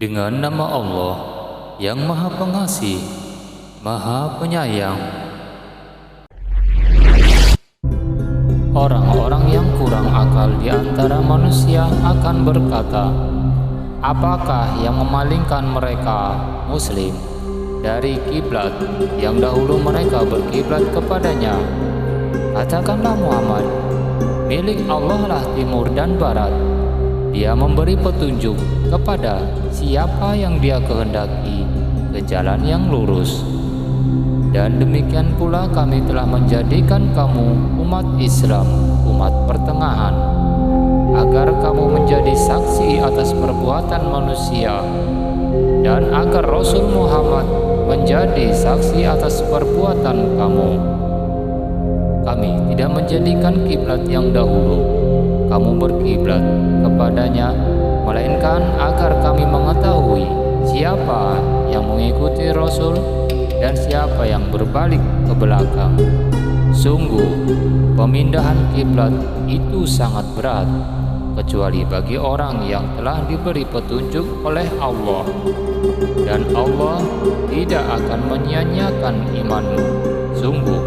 Dengan nama Allah yang Maha Pengasih, Maha Penyayang. Orang-orang yang kurang akal di antara manusia akan berkata, apakah yang memalingkan mereka Muslim dari kiblat yang dahulu mereka berkiblat kepadanya? Katakanlah Muhammad, milik Allah lah timur dan barat. Dia memberi petunjuk kepada siapa yang Dia kehendaki ke jalan yang lurus. Dan demikian pula kami telah menjadikan kamu umat Islam, umat pertengahan, agar kamu menjadi saksi atas perbuatan manusia, dan agar Rasul Muhammad menjadi saksi atas perbuatan kamu. Kami tidak menjadikan kiblat yang dahulu kamu berkiblat kepadanya, melainkan agar kami mengetahui siapa yang mengikuti Rasul dan siapa yang berbalik ke belakang. Sungguh, pemindahan kiblat itu sangat berat, kecuali bagi orang yang telah diberi petunjuk oleh Allah. Dan Allah tidak akan menyia-nyiakan imanmu. Sungguh,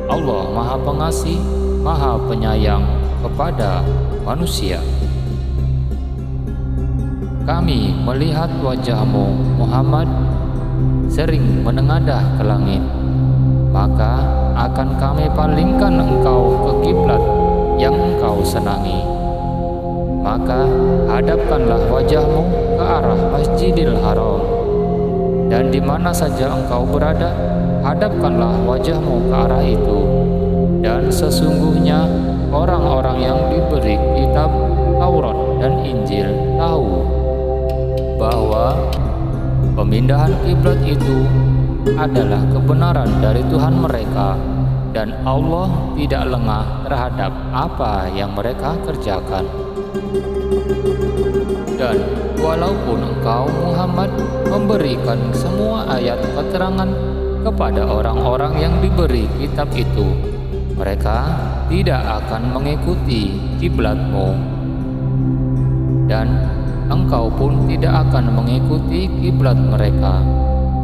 Allah Maha Pengasih, Maha Penyayang kepada manusia. Kami melihat wajahmu Muhammad sering menengadah ke langit, maka akan kami palingkan engkau ke kiblat yang engkau senangi. Maka hadapkanlah wajahmu ke arah Masjidil Haram, dan di mana saja engkau berada, hadapkanlah wajahmu ke arah itu. Dan sesungguhnya orang-orang yang diberi kitab Taurat dan Injil tahu bahwa pemindahan kiblat itu adalah kebenaran dari Tuhan mereka, dan Allah tidak lengah terhadap apa yang mereka kerjakan. Dan walaupun engkau Muhammad memberikan semua ayat keterangan kepada orang-orang yang diberi kitab itu, mereka tidak akan mengikuti kiblatmu, dan engkau pun tidak akan mengikuti kiblat mereka.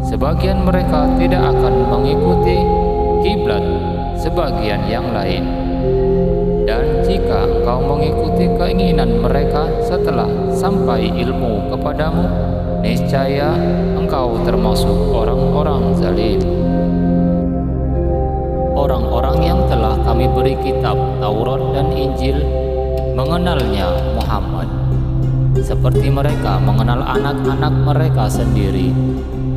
Sebagian mereka tidak akan mengikuti kiblat sebagian yang lain. Dan jika engkau mengikuti keinginan mereka setelah sampai ilmu kepadamu, niscaya engkau termasuk orang-orang zalim. Orang-orang yang telah kami beri kitab Taurat dan Injil mengenalnya Muhammad, seperti mereka mengenal anak-anak mereka sendiri.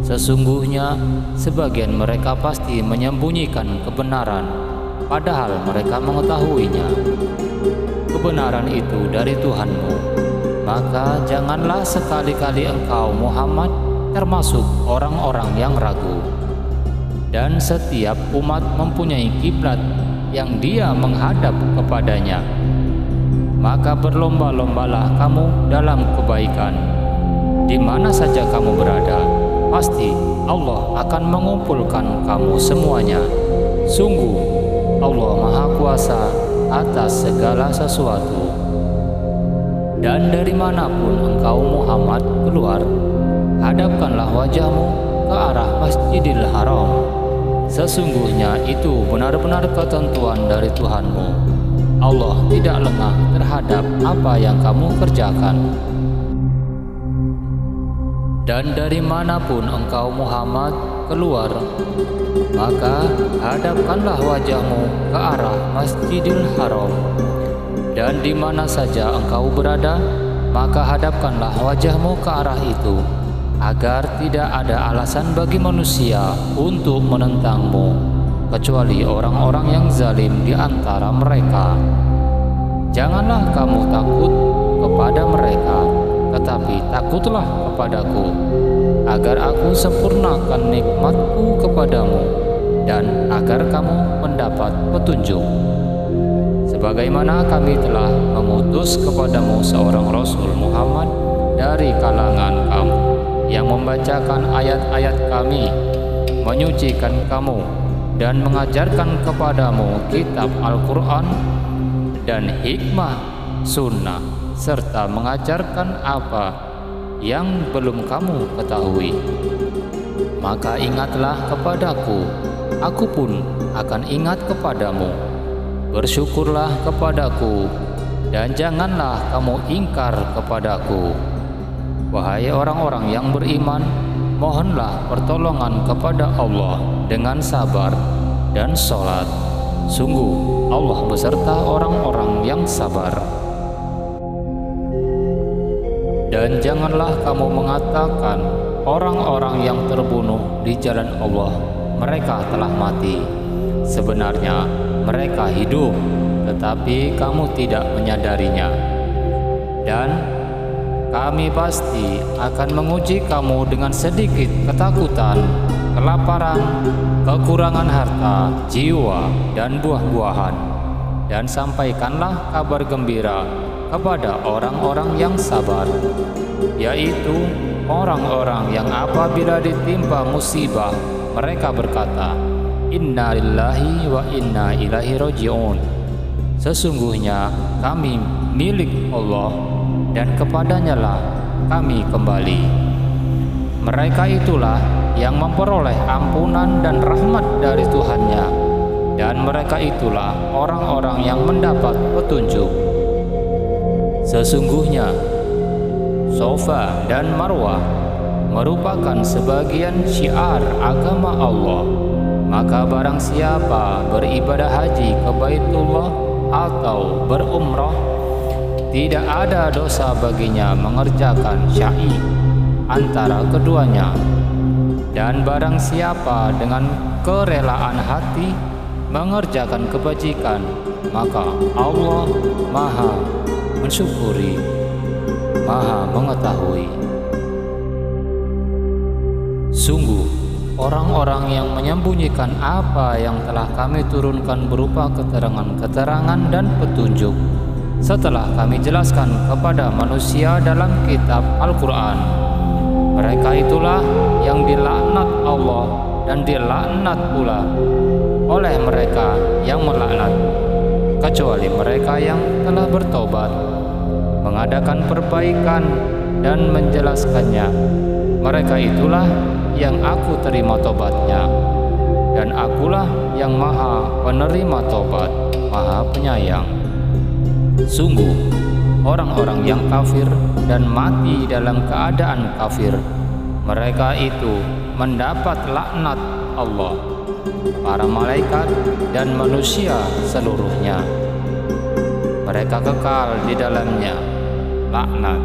Sesungguhnya sebagian mereka pasti menyembunyikan kebenaran, padahal mereka mengetahuinya. Kebenaran itu dari Tuhanmu, maka janganlah sekali-kali engkau Muhammad termasuk orang-orang yang ragu. Dan setiap umat mempunyai kiblat yang dia menghadap kepadanya. Maka berlomba-lombalah kamu dalam kebaikan. Di mana saja kamu berada, pasti Allah akan mengumpulkan kamu semuanya. Sungguh, Allah Maha Kuasa atas segala sesuatu. Dan dari manapun engkau Muhammad keluar, hadapkanlah wajahmu ke arah Masjidil Haram. Sesungguhnya itu benar-benar ketentuan dari Tuhanmu. Allah tidak lengah terhadap apa yang kamu kerjakan. Dan dari manapun engkau Muhammad keluar, maka hadapkanlah wajahmu ke arah Masjidil Haram. Dan di mana saja engkau berada, maka hadapkanlah wajahmu ke arah itu, agar tidak ada alasan bagi manusia untuk menentangmu, kecuali orang-orang yang zalim di antara mereka. Janganlah kamu takut kepada mereka, tetapi takutlah kepadaku, agar aku sempurnakan nikmatku kepadamu, dan agar kamu mendapat petunjuk. Sebagaimana kami telah mengutus kepadamu seorang Rasul Muhammad dari kalangan kamu, yang membacakan ayat-ayat kami, menyucikan kamu, dan mengajarkan kepadamu kitab Al-Quran dan hikmah sunnah, serta mengajarkan apa yang belum kamu ketahui. Maka ingatlah kepadaku, aku pun akan ingat kepadamu. Bersyukurlah kepadaku, dan janganlah kamu ingkar kepadaku. Wahai orang-orang yang beriman, mohonlah pertolongan kepada Allah dengan sabar dan sholat. Sungguh Allah beserta orang-orang yang sabar. Dan janganlah kamu mengatakan orang-orang yang terbunuh di jalan Allah mereka telah mati. Sebenarnya mereka hidup, tetapi kamu tidak menyadarinya. Dan kami pasti akan menguji kamu dengan sedikit ketakutan, kelaparan, kekurangan harta, jiwa, dan buah-buahan. Dan sampaikanlah kabar gembira kepada orang-orang yang sabar, yaitu orang-orang yang apabila ditimpa musibah, mereka berkata, Inna lillahi wa inna ilaihi raji'un. Sesungguhnya kami milik Allah, dan kepadanya lah kami kembali. Mereka itulah yang memperoleh ampunan dan rahmat dari Tuhannya, dan mereka itulah orang-orang yang mendapat petunjuk. Sesungguhnya Safa dan Marwah merupakan sebagian syiar agama Allah. Maka barang siapa beribadah haji ke Baitullah atau berumrah, tidak ada dosa baginya mengerjakan sya'i antara keduanya. Dan barang siapa dengan kerelaan hati mengerjakan kebajikan, maka Allah Maha mensyukuri, Maha mengetahui. Sungguh orang-orang yang menyembunyikan apa yang telah kami turunkan berupa keterangan-keterangan dan petunjuk setelah kami jelaskan kepada manusia dalam kitab Al-Quran, mereka itulah yang dilaknat Allah dan dilaknat pula oleh mereka yang melaknat, kecuali mereka yang telah bertobat, mengadakan perbaikan dan menjelaskannya. Mereka itulah yang aku terima tobatnya, dan akulah yang maha penerima tobat, maha penyayang. Sungguh orang-orang yang kafir dan mati dalam keadaan kafir, mereka itu mendapat laknat Allah, para malaikat dan manusia seluruhnya. Mereka kekal di dalamnya laknat,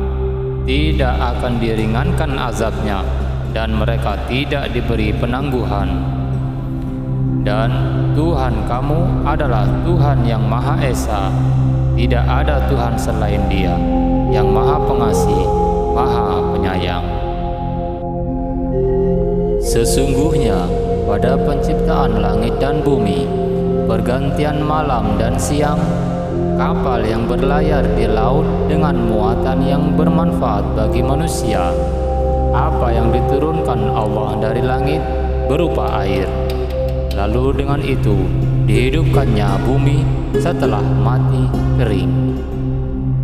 tidak akan diringankan azabnya, dan mereka tidak diberi penangguhan. Dan Tuhan kamu adalah Tuhan yang Maha Esa, tidak ada Tuhan selain Dia, yang Maha Pengasih, Maha Penyayang. Sesungguhnya pada penciptaan langit dan bumi, pergantian malam dan siang, kapal yang berlayar di laut dengan muatan yang bermanfaat bagi manusia, apa yang diturunkan Allah dari langit berupa air, lalu dengan itu dihidupkannya bumi setelah mati kering,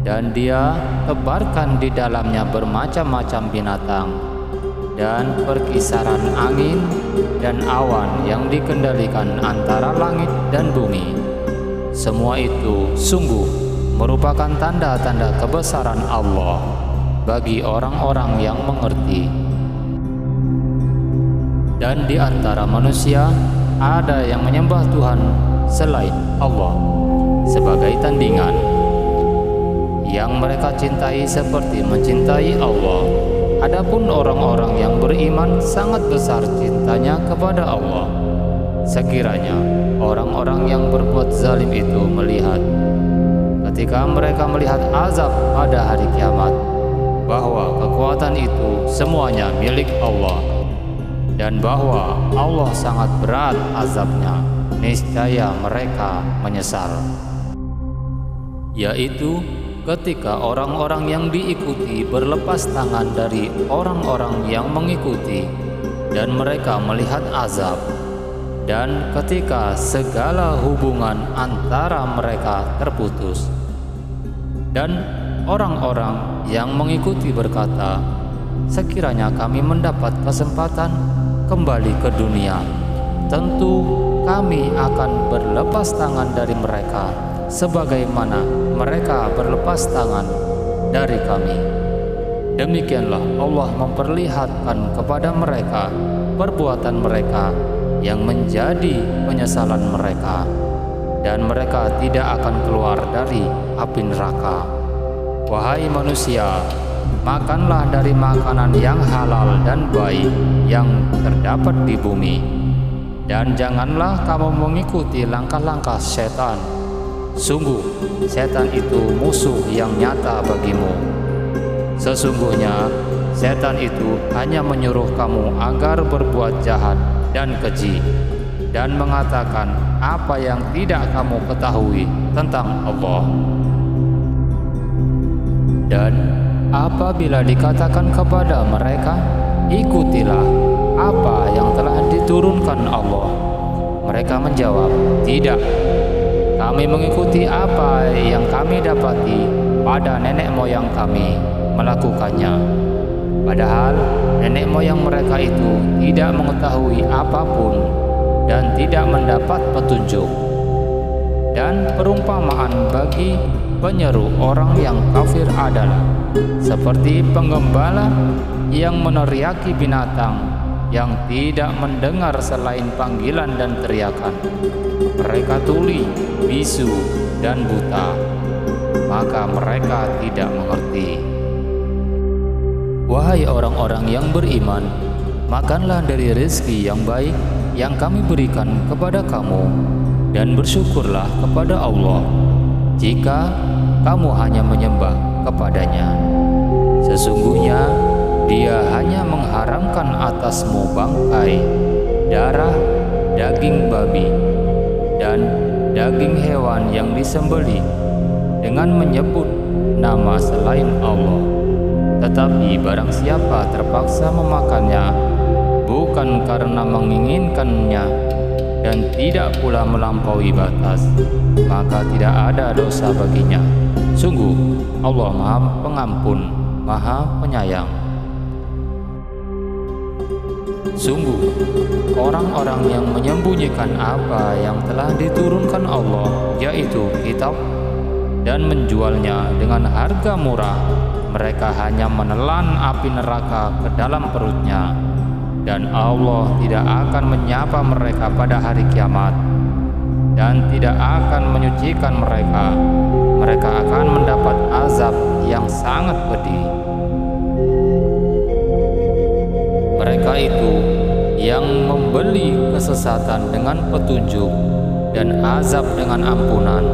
dan Dia tebarkan di dalamnya bermacam-macam binatang dan perkisaran angin dan awan yang dikendalikan antara langit dan bumi. Semua itu sungguh merupakan tanda-tanda kebesaran Allah bagi orang-orang yang mengerti. Dan di antara manusia ada yang menyembah Tuhan selain Allah sebagai tandingan, yang mereka cintai seperti mencintai Allah. Adapun orang-orang yang beriman sangat besar cintanya kepada Allah. Sekiranya orang-orang yang berbuat zalim itu melihat, ketika mereka melihat azab pada hari kiamat, bahwa kekuatan itu semuanya milik Allah, dan bahwa Allah sangat berat azabnya, niscaya mereka menyesal. Yaitu ketika orang-orang yang diikuti berlepas tangan dari orang-orang yang mengikuti, dan mereka melihat azab, dan ketika segala hubungan antara mereka terputus, dan orang-orang yang mengikuti berkata, sekiranya kami mendapat kesempatan kembali ke dunia, tentu kami akan berlepas tangan dari mereka, sebagaimana mereka berlepas tangan dari kami. Demikianlah Allah memperlihatkan kepada mereka perbuatan mereka yang menjadi penyesalan mereka, dan mereka tidak akan keluar dari api neraka. Wahai manusia, makanlah dari makanan yang halal dan baik yang terdapat di bumi, dan janganlah kamu mengikuti langkah-langkah setan. Sungguh, setan itu musuh yang nyata bagimu. Sesungguhnya, setan itu hanya menyuruh kamu agar berbuat jahat dan keji, dan mengatakan apa yang tidak kamu ketahui tentang Allah. Dan apabila dikatakan kepada mereka, ikutilah apa yang telah diturunkan Allah, mereka menjawab, tidak. Kami mengikuti apa yang kami dapati pada nenek moyang kami melakukannya. Padahal nenek moyang mereka itu tidak mengetahui apapun dan tidak mendapat petunjuk. Dan perumpamaan bagi penyeru orang yang kafir adalah seperti penggembala yang meneriaki binatang yang tidak mendengar selain panggilan dan teriakan. Mereka tuli, bisu, dan buta, maka mereka tidak mengerti. Wahai orang-orang yang beriman, makanlah dari rezeki yang baik yang kami berikan kepada kamu, dan bersyukurlah kepada Allah jika kamu hanya menyembah kepadanya. Sesungguhnya Dia hanya mengharamkan atasmu bangkai, darah, daging babi, dan daging hewan yang disembelih dengan menyebut nama selain Allah. Tetapi barang siapa terpaksa memakannya bukan karena menginginkannya dan tidak pula melampaui batas, maka tidak ada dosa baginya. Sungguh Allah Maha Pengampun, Maha Penyayang. Sungguh orang-orang yang menyembunyikan apa yang telah diturunkan Allah, yaitu kitab, dan menjualnya dengan harga murah, mereka hanya menelan api neraka ke dalam perutnya, dan Allah tidak akan menyapa mereka pada hari kiamat dan tidak akan menyucikan mereka. Mereka akan mendapat azab yang sangat pedih. Mereka itu yang membeli kesesatan dengan petunjuk dan azab dengan ampunan,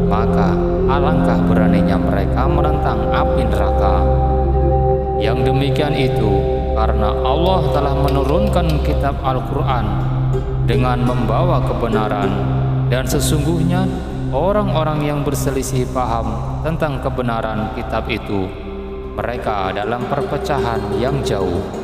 maka alangkah beraninya mereka menentang api neraka. Yang demikian itu karena Allah telah menurunkan kitab Al-Quran dengan membawa kebenaran, dan sesungguhnya orang-orang yang berselisih paham tentang kebenaran kitab itu, mereka dalam perpecahan yang jauh.